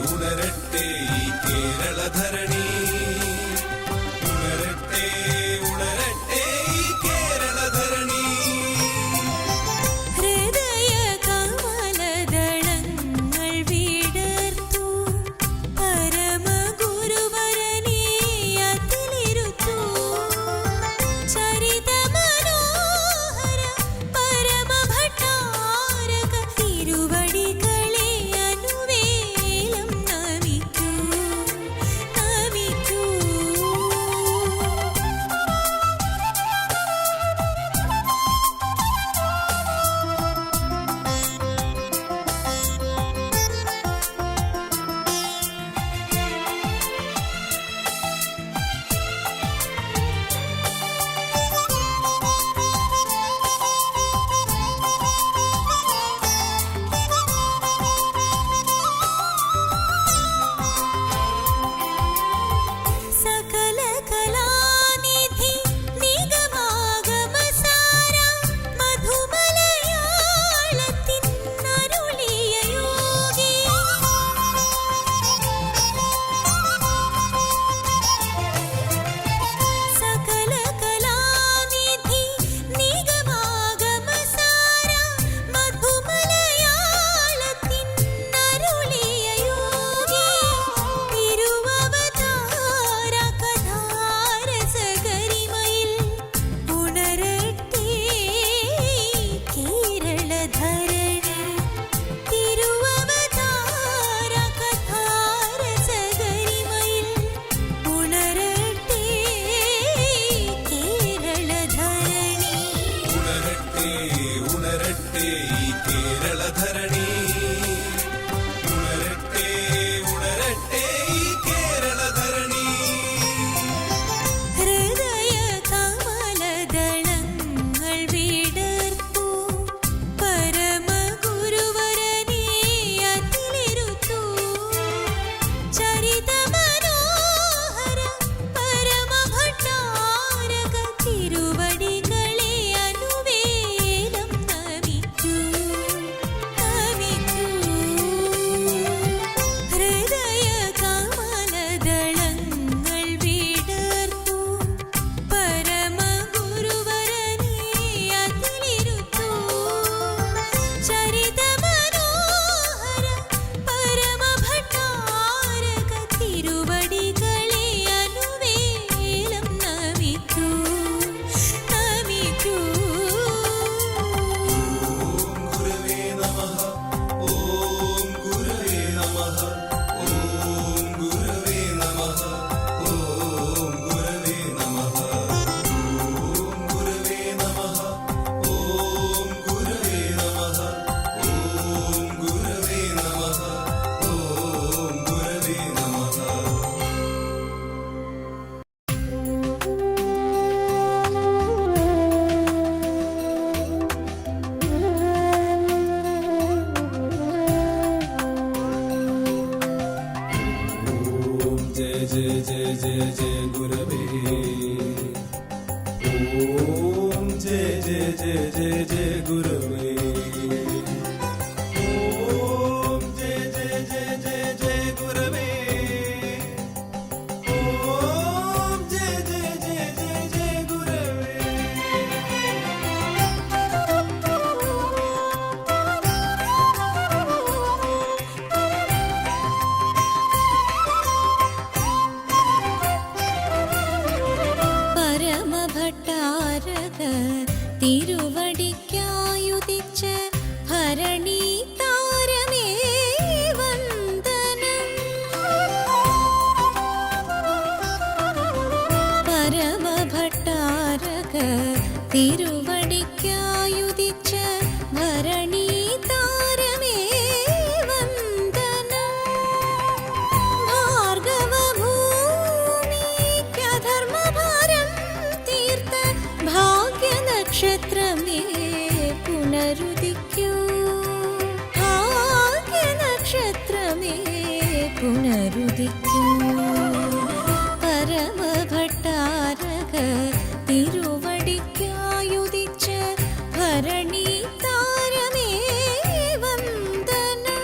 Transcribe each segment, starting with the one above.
ഉണരട്ടെ ഈ കേരള ധരണി, ഉണരട്ടെ ഉണരട്ടെ ഈ കേരള ധരണി. ഹൃദയ കമലദളങ്ങൾ വിടർത്തു പരമഗുരുവരനെ അതിലിരുത്തു. ചരിത മനോഹര പരമഭട്ടാരക തിരുവടികളെ അനുവേലം നമിക്കൂ നമിക്കൂ. സകല കലാനിധി നിഗമാഗമസാര മധുമലയാളത്തിൻ അരുളിയ യോഗി. സകല കലാനിധി നിഗമാഗമസാര മധുമലയാളത്തിൻ അരുളിയ യോഗി. തിരുവവതാര കഥാരസഗരിമയിൽ ഉണരട്ടെ കേരള ധരണി. തിരുവവതാര കഥാരസഗരിമയിൽ ഉണരട്ടെ കേരള ധരണി. ഉണരട്ടെ ഉണരട്ടെ ഈ കേരള ധരണി, ഉണരട്ടെ ഉണരട്ടെ ഈ കേരള ധരണി. ഹൃദയ കമലദളങ്ങൾ വിടർത്തു പരമഗുരുവരനെ അതിലിരുത്തു. ചരിത മനോഹര പരമഭട്ടാരക തിരുവടികളെ അനുവേലം നമിക്കൂ നമിക്കൂ. ഹൃദയ കമലദളങ്ങൾ വിടർത്തു പരമഗുരുവരനെ അതിലിരുത്തു. ചരിത മനോഹര പരമഭട്ടാരക തിരുവടികളെ അനുവേലം നമിക്കൂ നമിക്കൂ. ഗുരവേ നമഃ, ഓം ഗുരവേ നമഃ, ഓം ഗുരവേ നമഃ, ഓം ഗുരവേ നമഃ, ഓം ഗുരവേ നമഃ, ഓം ഗുരവേ നമഃ, ഓം ഗുരവേ നമഃ, ഓം ഗുരവേ നമഃ. ഓം ജയ ജയ ജയ ജയ ജയ ഗുരവേ, ഓം ജയ ജയ ജയ ജയ ജയ ഗുരവേ, ഓം ജയ ജയ ജയ ജയ ജയ ഗുരവേ, ഓം ജയ ജയ ജയ ജയ ജയ ഗുരവേ. പരമഭട്ടാരക തിരുവടിക്കായുദിച്ച ഭരണി താരമേ വന്ദനം. പരമഭട്ടാരക തിരുവടിക്കായുദിച്ച ഭരണി താരമേ വന്ദനം. ഭാർഗവഭൂമിക്കധർമ്മഭാരം തീർത്ത ഭാഗ്യനക്ഷത്രമേ പുനരുദിക്കൂ. ഭാഗ്യനക്ഷത്രമേ പുനരുദിക്കൂ. പരമഭട്ടാരക തിരുവടിക്കായുദിച്ച ഭരണി താരമേ വന്ദനം.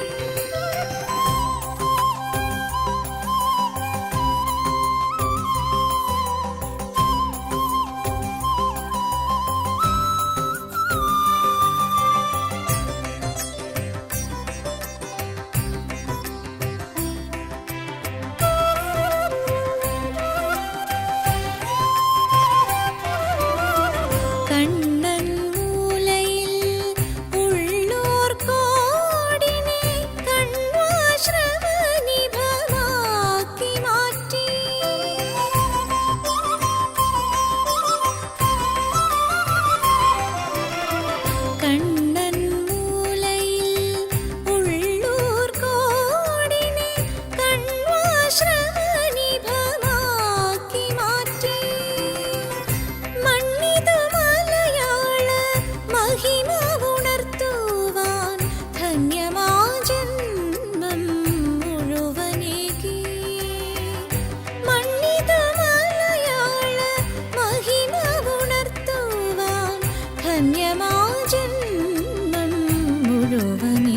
ധന്യമാ ജന്മം മുഴുവനും